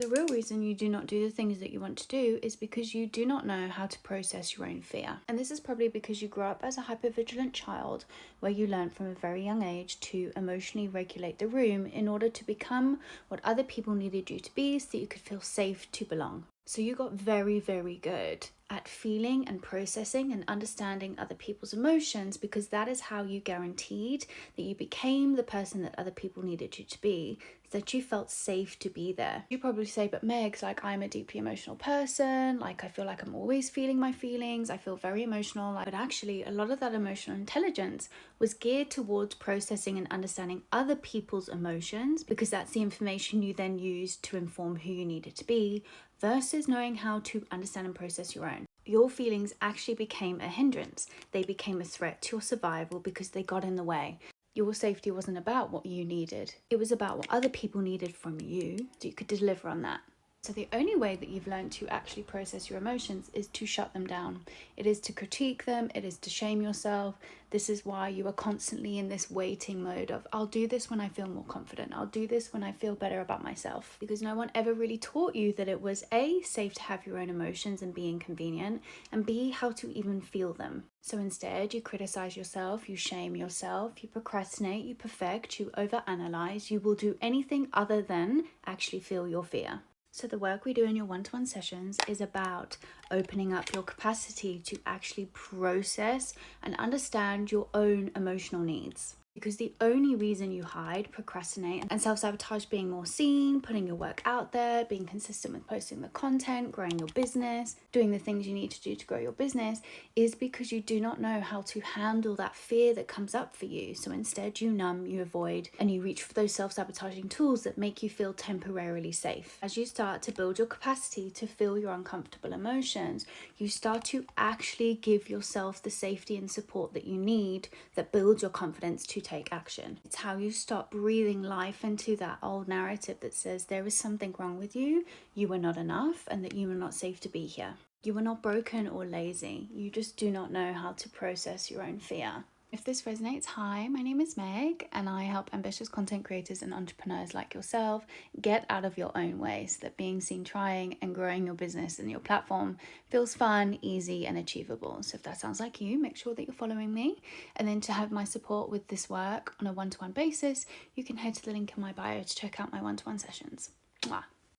The real reason you do not do the things that you want to do is because you do not know how to process your own fear. And this is probably because you grew up as a hypervigilant child where you learned from a very young age to emotionally regulate the room in order to become what other people needed you to be so that you could feel safe to belong. So you got very, very good at feeling and processing and understanding other people's emotions, because that is how you guaranteed that you became the person that other people needed you to be, so that you felt safe to be there. You probably say, but Megs, like, I'm a deeply emotional person, like I feel like I'm always feeling my feelings, I feel very emotional. But actually a lot of that emotional intelligence was geared towards processing and understanding other people's emotions, because that's the information you then used to inform who you needed to be, versus knowing how to understand and process your own. Your feelings actually became a hindrance. They became a threat to your survival because they got in the way. Your safety wasn't about what you needed. It was about what other people needed from you, so you could deliver on that. So the only way that you've learned to actually process your emotions is to shut them down. It is to critique them. It is to shame yourself. This is why you are constantly in this waiting mode of, I'll do this when I feel more confident. I'll do this when I feel better about myself. Because no one ever really taught you that it was A, safe to have your own emotions and be inconvenient, and B, how to even feel them. So instead, you criticize yourself, you shame yourself, you procrastinate, you perfect, you overanalyze, you will do anything other than actually feel your fear. So the work we do in your one-to-one sessions is about opening up your capacity to actually process and understand your own emotional needs. Because the only reason you hide, procrastinate, and self-sabotage being more seen, putting your work out there, being consistent with posting the content, growing your business, doing the things you need to do to grow your business, is because you do not know how to handle that fear that comes up for you. So instead you numb, you avoid, and you reach for those self-sabotaging tools that make you feel temporarily safe. As you start to build your capacity to feel your uncomfortable emotions, you start to actually give yourself the safety and support that you need, that builds your confidence to take action. It's how you stop breathing life into that old narrative that says there is something wrong with you, you are not enough, and that you are not safe to be here. You are not broken or lazy. You just do not know how to process your own fear. If this resonates, hi, my name is Meg, and I help ambitious content creators and entrepreneurs like yourself get out of your own way so that being seen trying and growing your business and your platform feels fun, easy, and achievable. So if that sounds like you, make sure that you're following me. And then to have my support with this work on a one-to-one basis, you can head to the link in my bio to check out my one-to-one sessions. Mwah.